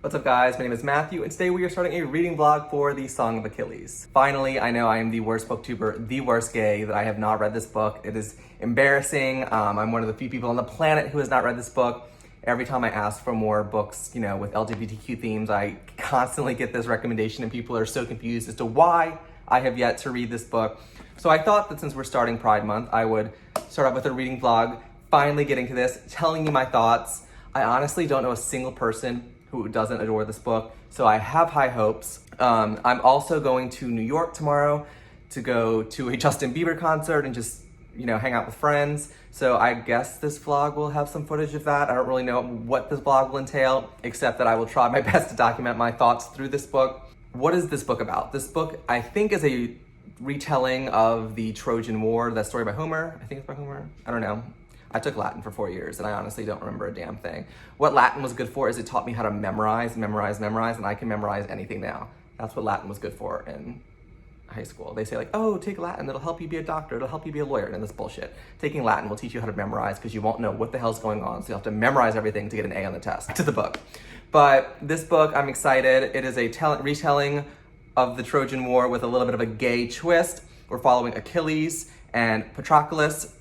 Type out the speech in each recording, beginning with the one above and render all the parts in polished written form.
What's up guys, my name is Matthew and today we are starting a reading vlog for the Song of Achilles. Finally, I know I am the worst booktuber, the worst gay, that I have not read this book. It is embarrassing. I'm one of the few people on the planet who has not read this book. Every time I ask for more books, with LGBTQ themes, I constantly get this recommendation and people are so confused as to why I have yet to read this book. So I thought that since we're starting Pride Month, I would start off with a reading vlog, finally getting to this, telling you my thoughts. I honestly don't know a single person who doesn't adore this book, so I have high hopes. I'm also going to New York tomorrow to go to a Justin Bieber concert and just, hang out with friends. So I guess this vlog will have some footage of that. I don't really know what this vlog will entail, except that I will try my best to document my thoughts through this book. What is this book about? This book, I think, is a retelling of the Trojan War, that story by Homer. I think it's by Homer. I don't know. I took Latin for 4 years and I honestly don't remember a damn thing. What Latin was good for is it taught me how to memorize, and I can memorize anything now. That's what Latin was good for in high school. They say like, oh, take Latin, it'll help you be a doctor, it'll help you be a lawyer, and that's bullshit. Taking Latin will teach you how to memorize because you won't know what the hell's going on, so you have to memorize everything to get an A on the test. To the book. But this book, I'm excited. It is a retelling of the Trojan War with a little bit of a gay twist. We're following Achilles and Patroclus.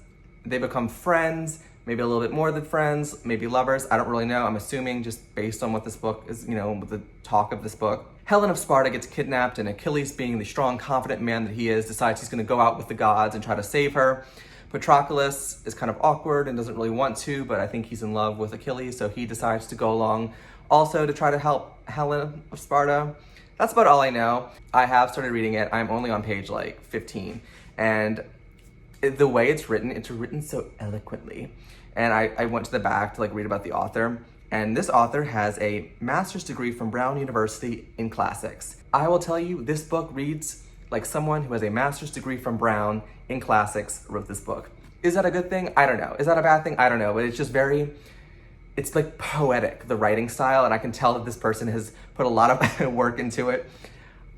They become friends, maybe a little bit more than friends, maybe lovers, I don't really know. I'm assuming just based on what this book is, with the talk of this book. Helen of Sparta gets kidnapped and Achilles, being the strong, confident man that he is, decides he's gonna go out with the gods and try to save her. Patroclus is kind of awkward and doesn't really want to, but I think he's in love with Achilles, so he decides to go along also to try to help Helen of Sparta. That's about all I know. I have started reading it. I'm only on page like 15, and the way it's written so eloquently. And I went to the back to read about the author, and this author has a master's degree from Brown University in classics. I will tell you, this book reads like someone who has a master's degree from Brown in classics wrote this book. Is that a good thing? I don't know. Is that a bad thing? I don't know, but it's just it's like poetic, the writing style, and I can tell that this person has put a lot of work into it.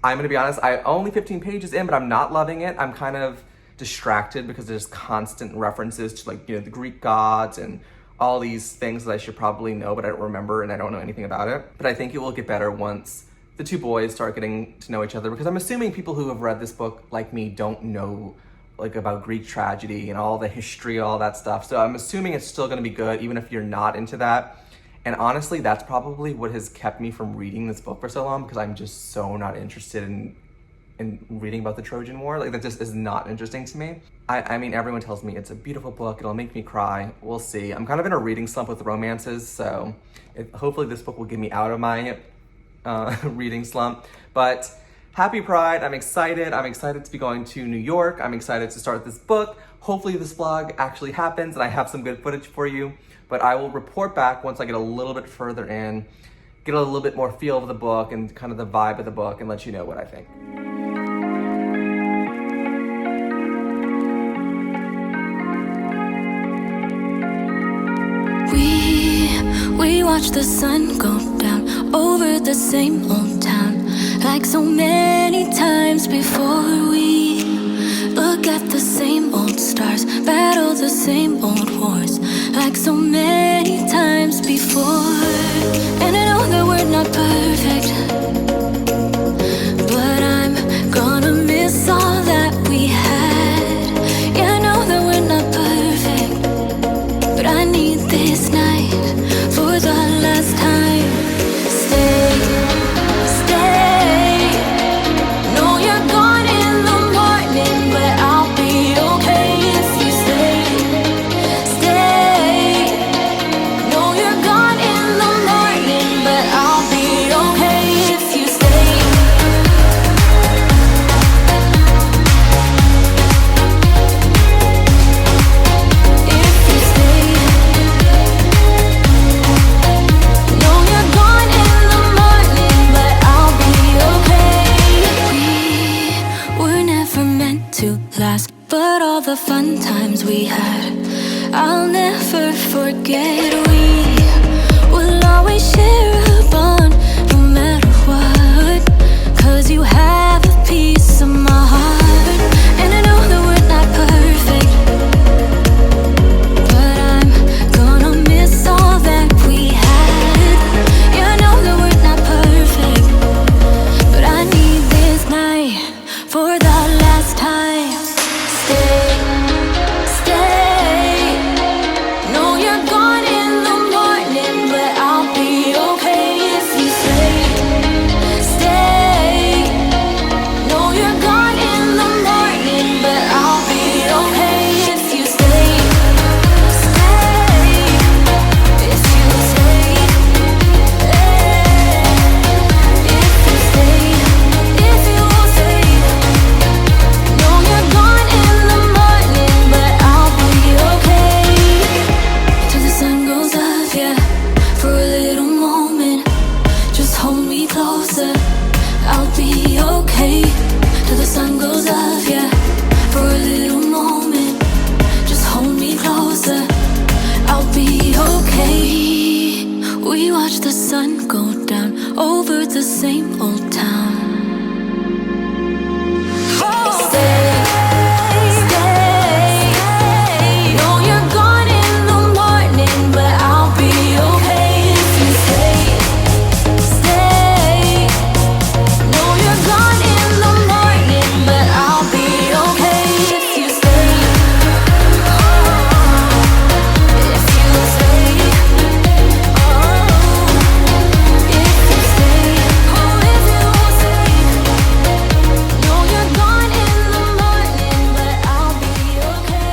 I'm gonna be honest, I'm only 15 pages in, but I'm not loving it. I'm kind of distracted because there's constant references to the Greek gods and all these things that I should probably know, but I don't remember and I don't know anything about it. But I think it will get better once the two boys start getting to know each other, because I'm assuming people who have read this book like me don't know about Greek tragedy and all the history, all that stuff. So I'm assuming it's still gonna be good even if you're not into that. And honestly, that's probably what has kept me from reading this book for so long, because I'm just so not interested in reading about the Trojan War. That just is not interesting to me. I mean, everyone tells me it's a beautiful book, it'll make me cry. We'll see. I'm kind of in a reading slump with romances, so hopefully this book will get me out of my reading slump. But happy Pride, I'm excited. I'm excited to be going to New York. I'm excited to start this book. Hopefully this vlog actually happens and I have some good footage for you, but I will report back once I get a little bit further in, get a little bit more feel of the book and kind of the vibe of the book, and let you know what I think. We watch the sun go down over the same old town, like so many times before. We look at the same old stars, battle the same old wars, like so many times before. And I know that we're not perfect, but I'm gonna miss all that we had. Yeah, I know that we're not perfect, but I need this night for the last time. Stay. No, you're gone in the morning, but I'll be okay if you stay. Stay. No, you're gone in the morning, but I'll be okay if you stay. If you stay. No, you're gone in the morning, but I'll be okay. We were never meant to last, but all the fun times we had, I'll never forget. We will always share a bond, no matter what, 'cause you have a piece of my heart. And I know that we're not perfect, but I'm gonna miss all that we had. Yeah, I know that we're not okay till the sun goes up, yeah. For a little moment, just hold me closer. I'll be okay. We watch the sun go down over the same old town. Stay, stay. Know you're gone in the morning, but I'll be okay if you stay, stay. Know you're gone in the morning, but I'll be okay if you stay. If you stay, if you stay, oh, if you stay. Know you're gone in the morning, but I'll be okay.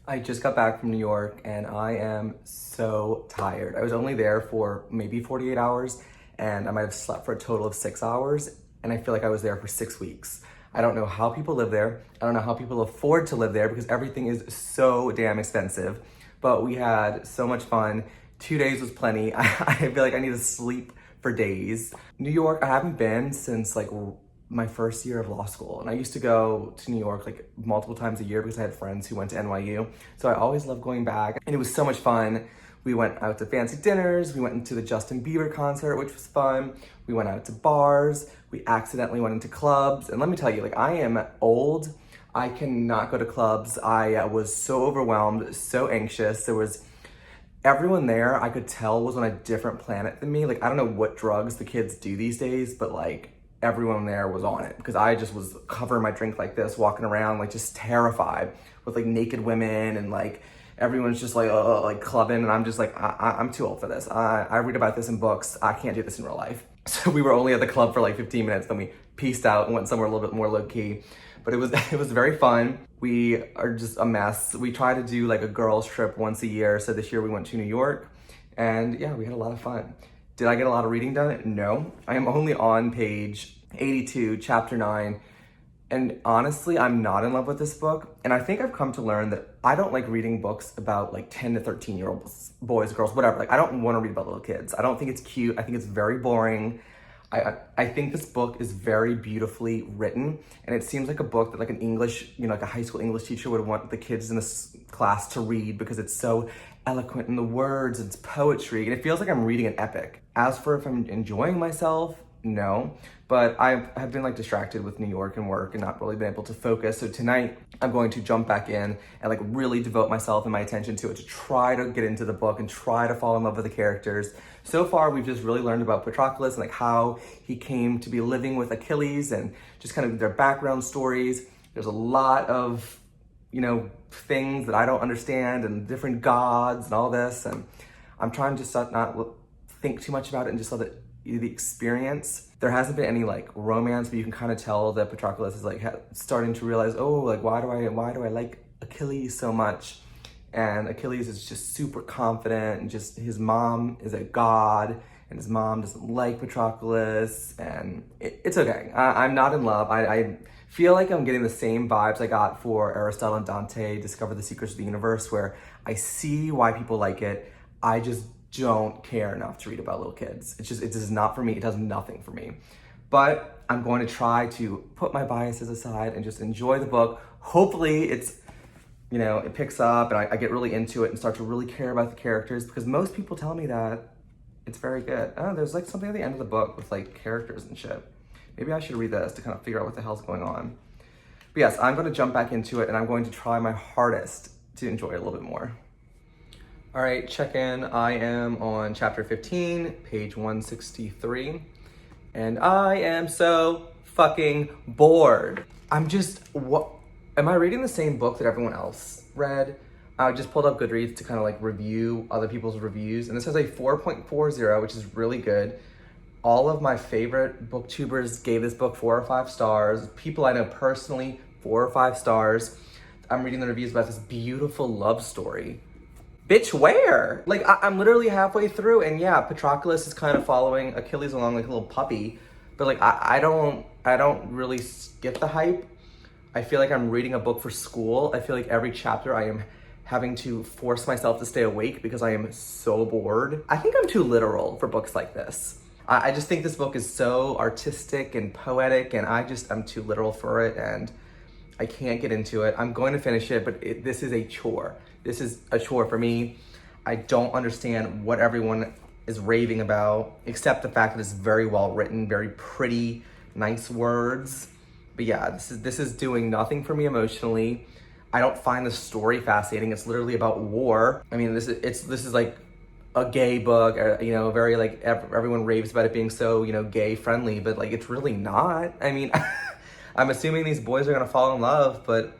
I just got back from New York and I am so tired. I was only there for maybe 48 hours and I might have slept for a total of 6 hours, and I feel like I was there for 6 weeks. I don't know how people live there. I don't know how people afford to live there because everything is so damn expensive. But we had so much fun. 2 days was plenty. I feel like I need to sleep for days. New York, I haven't been since like my first year of law school. And I used to go to New York like multiple times a year because I had friends who went to NYU. So I always loved going back and it was so much fun. We went out to fancy dinners. We went into the Justin Bieber concert, which was fun. We went out to bars. We accidentally went into clubs. And let me tell you, like, I am old. I cannot go to clubs. I was so overwhelmed, so anxious. There was everyone there I could tell was on a different planet than me. Like, I don't know what drugs the kids do these days, but like everyone there was on it because I just was covering my drink like this, walking around like just terrified with like naked women and like everyone's just like clubbing, and I'm just like, I'm too old for this. I read about this in books. I can't do this in real life. So we were only at the club for like 15 minutes, then we peaced out and went somewhere a little bit more low key. But it was very fun. We are just a mess. We try to do like a girls trip once a year. So this year we went to New York and yeah, we had a lot of fun. Did I get a lot of reading done? No. I am only on page 82, chapter 9. And honestly, I'm not in love with this book. And I think I've come to learn that I don't like reading books about like 10 to 13-year-old boys, girls, whatever. Like, I don't want to read about little kids. I don't think it's cute. I think it's very boring. I think this book is very beautifully written. And it seems like a book that like an English, like a high school English teacher would want the kids in this class to read because it's so eloquent in the words, it's poetry, and it feels like I'm reading an epic. As for if I'm enjoying myself, no, but I have been like distracted with New York and work and not really been able to focus. So tonight I'm going to jump back in and like really devote myself and my attention to it to try to get into the book and try to fall in love with the characters. So far, we've just really learned about Patroclus and like how he came to be living with Achilles and just kind of their background stories. There's a lot of, things that I don't understand and different gods and all this. And I'm trying to just not think too much about it and just let it the experience. There hasn't been any like romance, but you can kind of tell that Patroclus is like starting to realize, oh, like why do I like Achilles so much? And Achilles is just super confident, and just his mom is a god, and his mom doesn't like Patroclus, and it's okay. I'm not in love. I feel like I'm getting the same vibes I got for Aristotle and Dante Discover the Secrets of the Universe, where I see why people like it. I just don't care enough to read about little kids. It is not for me. It does nothing for me. But I'm going to try to put my biases aside and just enjoy the book. Hopefully it picks up and I get really into it and start to really care about the characters, because most people tell me that it's very good. Oh, there's like something at the end of the book with like characters and shit. Maybe I should read this to kind of figure out what the hell's going on. But yes, I'm going to jump back into it and I'm going to try my hardest to enjoy it a little bit more. All right, check in. I am on chapter 15, page 163, and I am so fucking bored. Am I reading the same book that everyone else read? I just pulled up Goodreads to kind of like review other people's reviews, and this has a 4.40, which is really good. All of my favorite booktubers gave this book 4 or 5 stars. People I know personally, 4 or 5 stars. I'm reading the reviews about this beautiful love story. Bitch, where? Like, I'm literally halfway through, and yeah, Patroclus is kind of following Achilles along like a little puppy, but like, I don't really get the hype. I feel like I'm reading a book for school. I feel like every chapter I am having to force myself to stay awake because I am so bored. I think I'm too literal for books like this. I just think this book is so artistic and poetic, and I'm too literal for it, and I can't get into it. I'm going to finish it, but this is a chore. This is a chore for me. I don't understand what everyone is raving about, except the fact that it's very well written, very pretty, nice words. But yeah, this is doing nothing for me emotionally. I don't find the story fascinating. It's literally about war. I mean, this is like a gay book, you know, very like everyone raves about it being so, you know, gay friendly, but like it's really not. I mean, I'm assuming these boys are gonna fall in love, but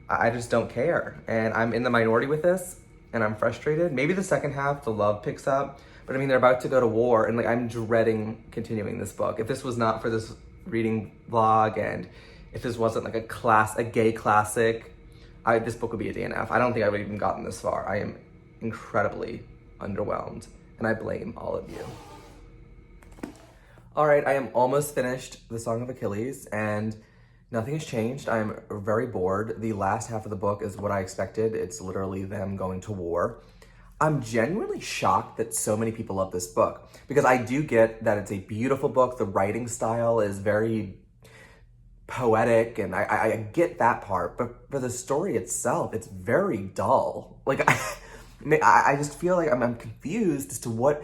I just don't care. And I'm in the minority with this, and I'm frustrated. Maybe the second half, the love picks up, but I mean, they're about to go to war, and like I'm dreading continuing this book. If this was not for this reading vlog, and if this wasn't like a gay classic, this book would be a DNF. I don't think I would have even gotten this far. I am incredibly underwhelmed, and I blame all of you. All right, I am almost finished The Song of Achilles, and nothing has changed. I'm very bored. The last half of the book is what I expected. It's literally them going to war. I'm genuinely shocked that so many people love this book, because I do get that it's a beautiful book. The writing style is very poetic, and I get that part, but for the story itself, it's very dull. Like, I just feel like I'm confused as to what,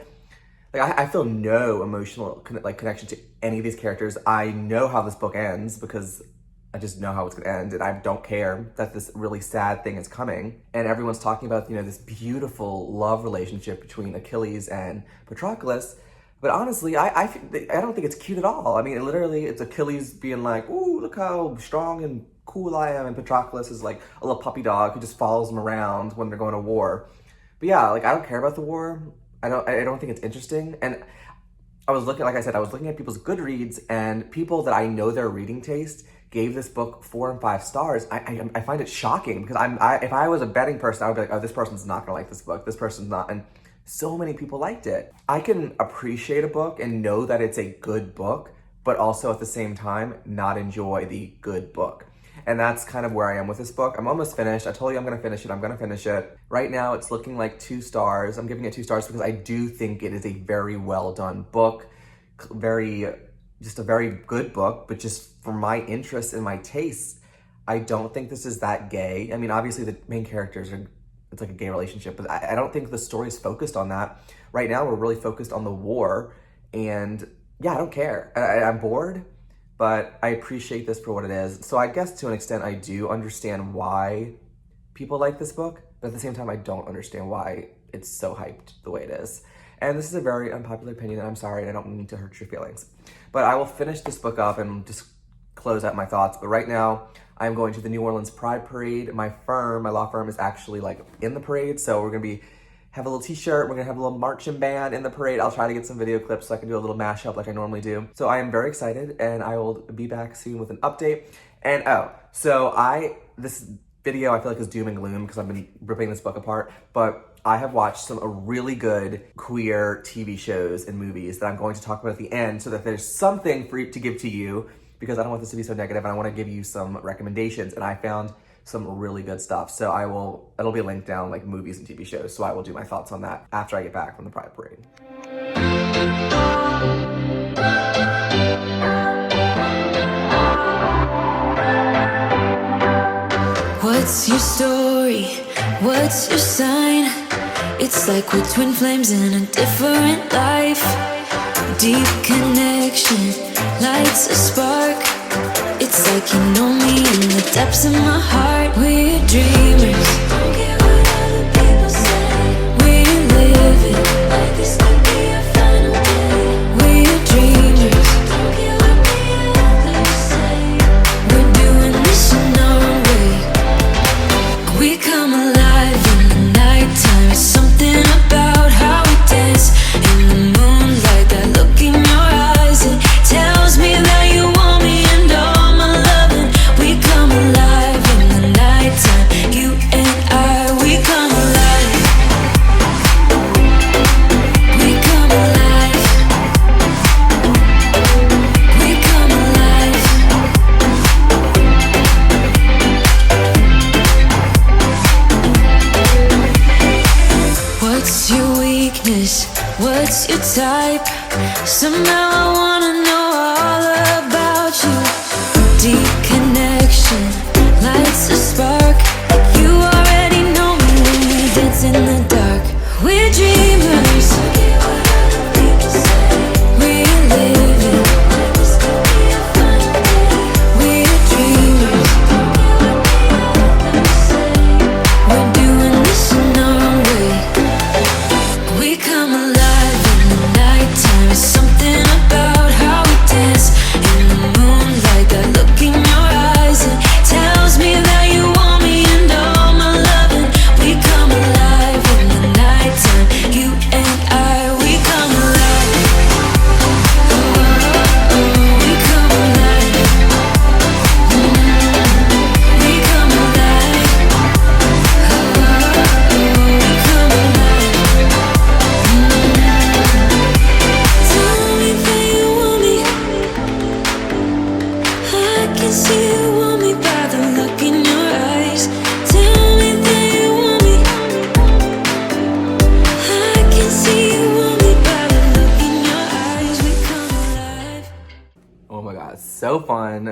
like, I feel no emotional connection to any of these characters. I know how this book ends because I just know how it's gonna end, and I don't care that this really sad thing is coming. And everyone's talking about, you know, this beautiful love relationship between Achilles and Patroclus. But honestly, I don't think it's cute at all. I mean, literally, it's Achilles being like, ooh, look how strong and cool I am. And Patroclus is like a little puppy dog who just follows him around when they're going to war. But yeah, like, I don't care about the war. I don't think it's interesting. And I was looking, like I said, I was looking at people's Goodreads, and people that I know their reading taste gave this book 4 and 5 stars. I find it shocking, because if I was a betting person, I would be like, oh, this person's not gonna like this book. This person's not, and so many people liked it. I can appreciate a book and know that it's a good book, but also at the same time, not enjoy the good book. And that's kind of where I am with this book. I'm almost finished. I told you I'm gonna finish it. I'm gonna finish it. Right now, it's looking like 2 stars. I'm giving it 2 stars because I do think it is a very well done book. Just a very good book, but just for my interests and my tastes, I don't think this is that gay. I mean, obviously the main characters it's like a gay relationship, but I don't think the story is focused on that. Right now, we're really focused on the war, and yeah, I don't care. I'm bored, but I appreciate this for what it is. So I guess to an extent, I do understand why people like this book, but at the same time, I don't understand why it's so hyped the way it is. And this is a very unpopular opinion, and I'm sorry, and I don't mean to hurt your feelings. But I will finish this book up and just close out my thoughts. But right now, I'm going to the New Orleans Pride Parade. My law firm is actually like in the parade, so we're gonna have a little t-shirt, we're gonna have a little marching band in the parade. I'll try to get some video clips so I can do a little mashup like I normally do. So I am very excited, and I will be back soon with an update. And this video I feel like is doom and gloom because I've been ripping this book apart, but I have watched some really good queer TV shows and movies that I'm going to talk about at the end, so that there's something to give to you, because I don't want this to be so negative, and I want to give you some recommendations. And I found some really good stuff. So it'll be linked down, like movies and TV shows. So I will do my thoughts on that after I get back from the Pride Parade. What's your story? What's your sign? It's like we're twin flames in a different life. Deep connection lights a spark. It's like you know me in the depths of my heart. We're dreamers. Don't care what other people say. We're living like this could be our final day. We're dreamers. Don't care what the others say. We're doing this in our own way. We come alive in the nighttime. It's something about how we dance in the moonlight. That look in your eyes, it tells me that you want me and all my loving. We come alive in the nighttime. You and I, we come alive. We just your type. Somehow I wanna know all about you. Deep connection lights a spark. You already know me when we dance in the dark. We're dreamers, we're living. We're dreamers, we're doing this in our own way. We come alive in the nighttime. There's something about how we dance in the moonlight. That look in your eyes, it tells me that you want me and all my loving. We come alive in the nighttime. You and I, we come alive. Oh, oh, we come alive. We come alive. Oh, we come alive. Tell me that you want me. I can see you want me by the look in your eyes. Tell me that you want me. I can see you want me by the look in your eyes. We come alive. Oh my god, so fun.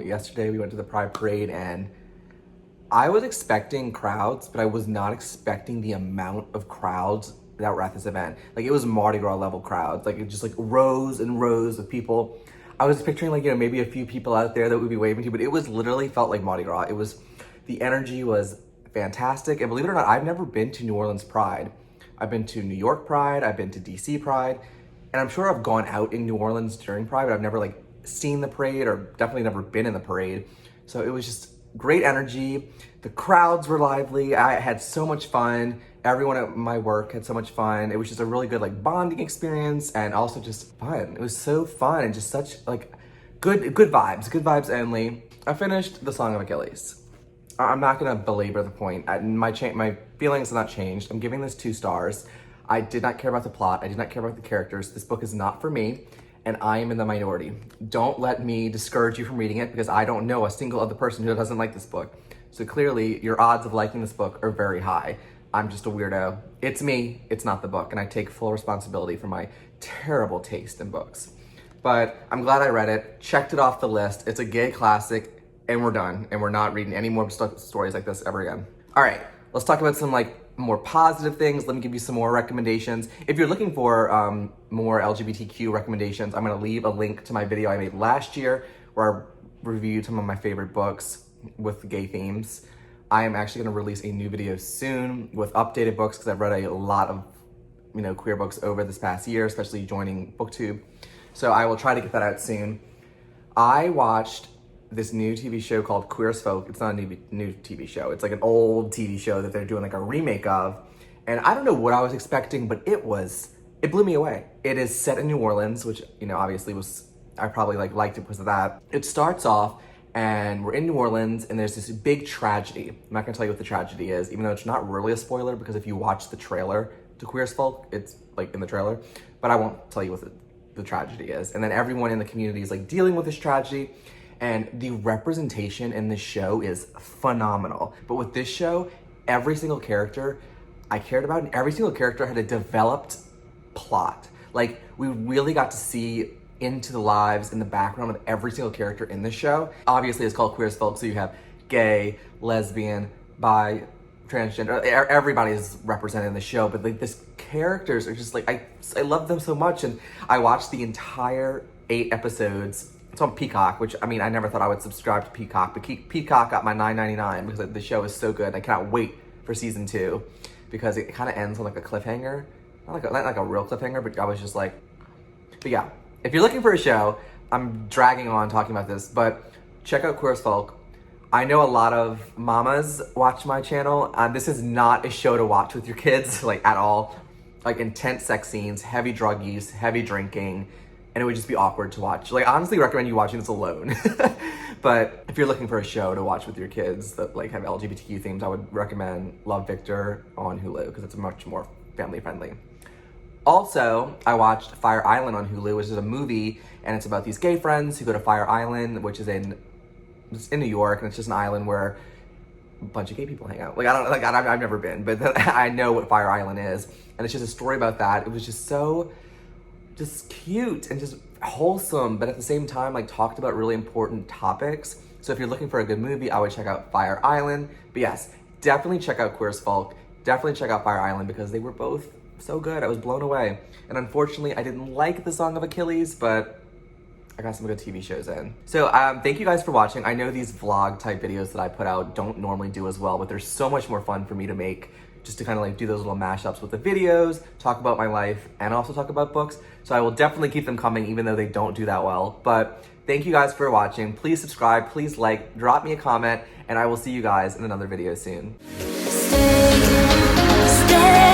Yesterday we went to the Pride Parade and I was expecting crowds, but I was not expecting the amount of crowds that were at this event. Like, it was Mardi Gras level crowds. Like, it just like rows and rows of people. I was picturing like, maybe a few people out there that would be waving to, but it was literally felt like Mardi Gras. The energy was fantastic. And believe it or not, I've never been to New Orleans Pride. I've been to New York Pride, I've been to DC Pride, and I'm sure I've gone out in New Orleans during Pride, but I've never like seen the parade or definitely never been in the parade. So it was just great energy. The crowds were lively. I had so much fun. Everyone at my work had so much fun. It was just a really good like bonding experience and also just fun. It was so fun and just such like good vibes only. I finished the Song of Achilles. I'm not gonna belabor the point. My feelings have not changed. I'm giving this 2 stars. I did not care about the plot. I did not care about the characters. This book is not for me, and I am in the minority. Don't let me discourage you from reading it because I don't know a single other person who doesn't like this book. So clearly, your odds of liking this book are very high. I'm just a weirdo. It's me, it's not the book, and I take full responsibility for my terrible taste in books. But I'm glad I read it, checked it off the list. It's a gay classic, and we're done. And we're not reading any more stories like this ever again. All right, let's talk about some like more positive things. Let me give you some more recommendations. If you're looking for more LGBTQ recommendations, I'm gonna leave a link to my video I made last year where I reviewed some of my favorite books with gay themes. I am actually gonna release a new video soon with updated books because I've read a lot of queer books over this past year, especially joining BookTube. So I will try to get that out soon. I watched this new TV show called Queer as Folk. It's not a new TV show. It's like an old TV show that they're doing like a remake of. And I don't know what I was expecting, but it blew me away. It is set in New Orleans, which, obviously I probably liked it because of that. It starts off and we're in New Orleans and there's this big tragedy. I'm not gonna tell you what the tragedy is, even though it's not really a spoiler because if you watch the trailer to Queer as Folk, it's like in the trailer, but I won't tell you what the tragedy is. And then everyone in the community is like dealing with this tragedy. And the representation in this show is phenomenal. But with this show, every single character I cared about and every single character had a developed plot. Like, we really got to see into the lives in the background of every single character in this show. Obviously, it's called Queer as Folk, so you have gay, lesbian, bi, transgender. Everybody is represented in the show, but like these characters are just like, I love them so much. And I watched the entire 8 episodes. It's on Peacock, which, I never thought I would subscribe to Peacock, but Peacock got my $9.99 because the show is so good. I cannot wait for season 2 because it kind of ends on like a cliffhanger. Not like a real cliffhanger, but I was just like, but yeah. If you're looking for a show, I'm dragging on talking about this, but check out Queer as Folk. I know a lot of mamas watch my channel. This is not a show to watch with your kids, like at all. Like intense sex scenes, heavy drug use, heavy drinking, and it would just be awkward to watch. Like, I honestly recommend you watching this alone. But if you're looking for a show to watch with your kids that like have LGBTQ themes, I would recommend Love, Victor on Hulu because it's much more family friendly. Also, I watched Fire Island on Hulu, which is a movie, and it's about these gay friends who go to Fire Island, which is in New York, and it's just an island where a bunch of gay people hang out. I've never been, but I know what Fire Island is, and it's just a story about that. It was just so just cute and just wholesome, but at the same time, like talked about really important topics. So if you're looking for a good movie, I would check out Fire Island. But yes, definitely check out Queer as Folk. Definitely check out Fire Island because they were both so good. I was blown away. And unfortunately, I didn't like the Song of Achilles, but I got some good TV shows in. So thank you guys for watching. I know these vlog type videos that I put out don't normally do as well, but they're so much more fun for me to make, just to kind of like do those little mashups with the videos, talk about my life, and also talk about books. So I will definitely keep them coming even though they don't do that well. But thank you guys for watching. Please subscribe, please like, drop me a comment, and I will see you guys in another video soon. Stay